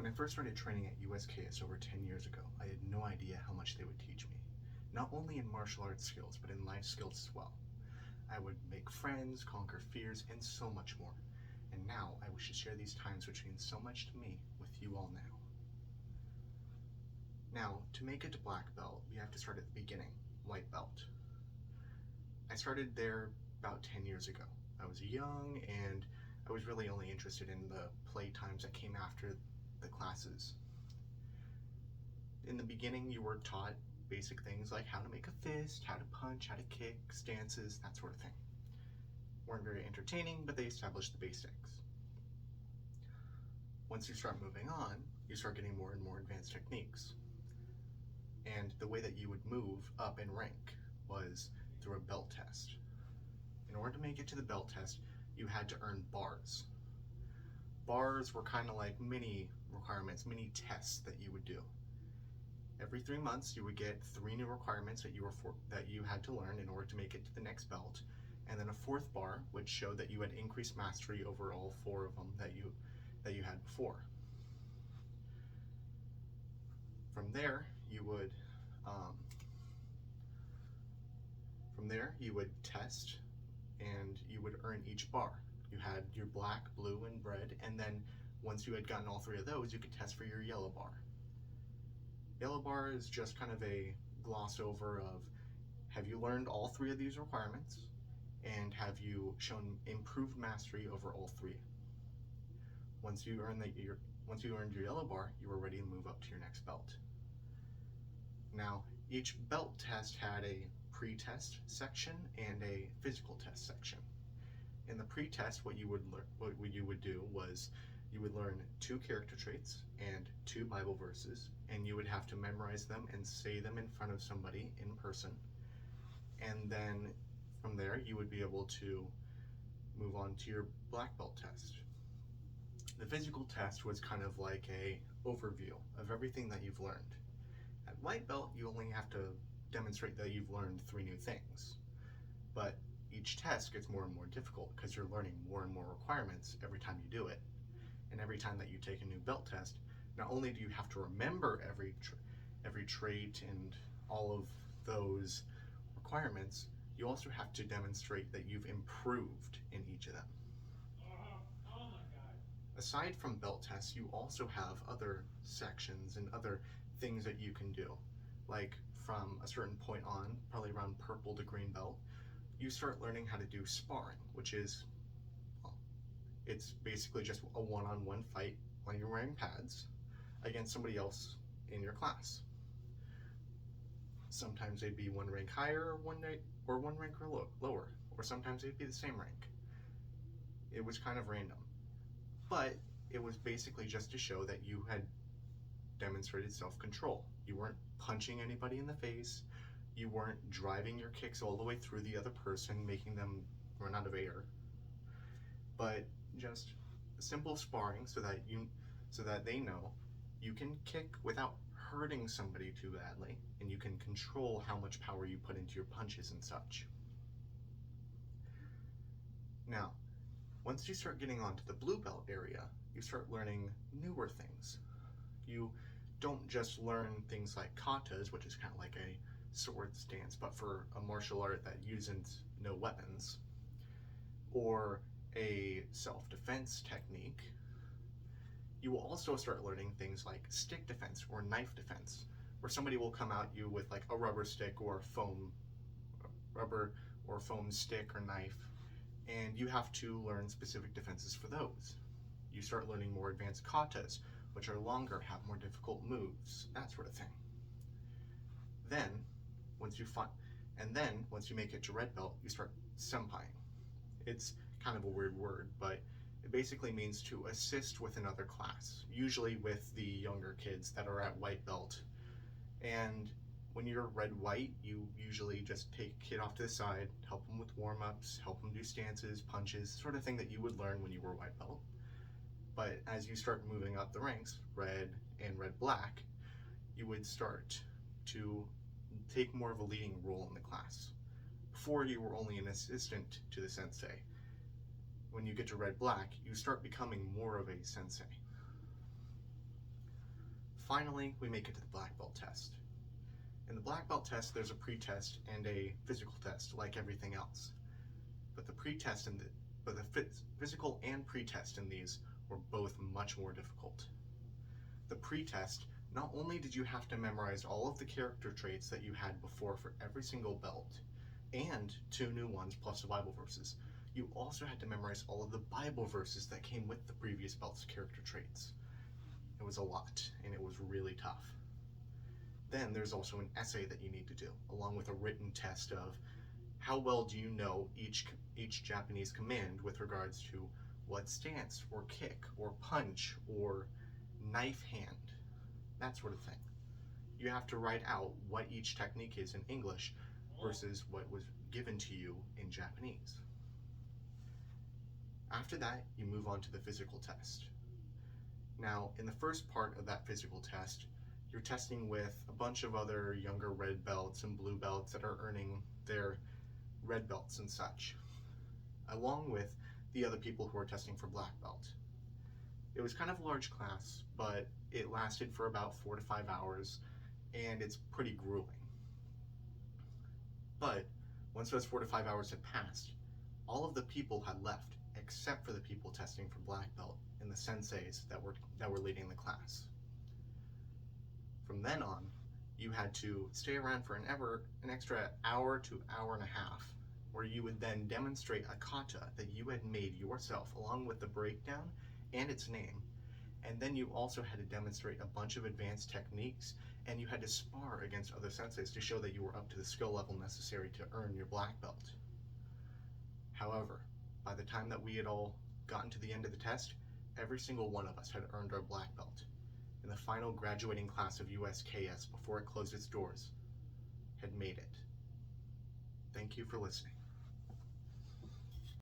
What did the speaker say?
When I first started training at USKS over 10 years ago, I had no idea how much they would teach me. Not only in martial arts skills, but in life skills as well. I would make friends, conquer fears, and so much more. And now I wish to share these times which mean so much to me with you all now. Now, to make it to black belt, we have to start at the beginning, white belt. I started there about 10 years ago. I was young and I was really only interested in the play times that came after the classes. In the beginning, you were taught basic things like how to make a fist, how to punch, how to kick, stances, that sort of thing. Weren't very entertaining, but they established the basics. Once you start moving on, you start getting more and more advanced techniques. And the way that you would move up in rank was through a belt test. In order to make it to the belt test, you had to earn bars. Bars were kind of like mini requirements, mini tests that you would do. Every 3 months, you would get 3 new requirements that you had to learn in order to make it to the next belt, and then a 4th bar, which showed that you had increased mastery over all 4 of them that you had before. From there, you would test, and you would earn each bar. You had your black, blue, and red, and then once you had gotten all 3 of those, you could test for your yellow bar. Yellow bar is just kind of a gloss over of, have you learned all 3 of these requirements, and have you shown improved mastery over all 3? Once you earned your yellow bar, you were ready to move up to your next belt. Now, each belt test had a pre-test section and a physical test section. In the pre-test, what you would do was you would learn 2 character traits and 2 Bible verses, and you would have to memorize them and say them in front of somebody in person. And then from there, you would be able to move on to your black belt test. The physical test was kind of like a overview of everything that you've learned. At white belt, you only have to demonstrate that you've learned 3 new things. But each test gets more and more difficult because you're learning more and more requirements every time you do it. And every time that you take a new belt test, not only do you have to remember every trait and all of those requirements, you also have to demonstrate that you've improved in each of them. Oh my God. Aside from belt tests, you also have other sections and other things that you can do. Like from a certain point on, probably around purple to green belt, you start learning how to do sparring, which is, well, it's basically just a one-on-one fight when you're wearing pads against somebody else in your class. Sometimes they'd be 1 rank higher or 1 rank lower, or sometimes they'd be the same rank. It was kind of random, but it was basically just to show that you had demonstrated self-control. You weren't punching anybody in the face, you weren't driving your kicks all the way through the other person, making them run out of air, but just simple sparring so that they know you can kick without hurting somebody too badly, and you can control how much power you put into your punches and such. Now, once you start getting onto the blue belt area, you start learning newer things. You don't just learn things like katas, which is kind of like a sword stance, but for a martial art that uses no weapons, or a self-defense technique. You will also start learning things like stick defense or knife defense, where somebody will come at you with like a rubber stick or foam stick or knife, and you have to learn specific defenses for those. You start learning more advanced katas, which are longer, have more difficult moves, that sort of thing. Then, once you make it to red belt, you start senpaiing. It's kind of a weird word, but it basically means to assist with another class, usually with the younger kids that are at white belt. And when you're red-white, you usually just take a kid off to the side, help them with warm-ups, help them do stances, punches, sort of thing that you would learn when you were white belt. But as you start moving up the ranks, red and red-black, you would start to take more of a leading role in the class. Before, you were only an assistant to the sensei. When you get to red-black, you start becoming more of a sensei. finally, we make it to the black belt test. In the black belt test, there's a pre-test and a physical test, like everything else. But the physical and pre-test in these were both much more difficult. The pre-test, not only did you have to memorize all of the character traits that you had before for every single belt, and 2 new ones plus the Bible verses, you also had to memorize all of the Bible verses that came with the previous belt's character traits. It was a lot, and it was really tough. Then there's also an essay that you need to do, along with a written test of how well do you know each Japanese command with regards to what stance, or kick, or punch, or knife hand, that sort of thing. You have to write out what each technique is in English versus what was given to you in Japanese. After that, you move on to the physical test. Now, in the first part of that physical test, you're testing with a bunch of other younger red belts and blue belts that are earning their red belts and such, along with the other people who are testing for black belt. It was kind of a large class, but it lasted for about 4 to 5 hours, and it's pretty grueling. But once those 4 to 5 hours had passed, all of the people had left, except for the people testing for black belt and the senseis that were leading the class. From then on, you had to stay around for an extra hour to hour and a half, where you would then demonstrate a kata that you had made yourself, along with the breakdown and its name. And then you also had to demonstrate a bunch of advanced techniques, and you had to spar against other senseis to show that you were up to the skill level necessary to earn your black belt. However, by the time that we had all gotten to the end of the test, every single one of us had earned our black belt, and the final graduating class of USKS, before it closed its doors, had made it. Thank you for listening.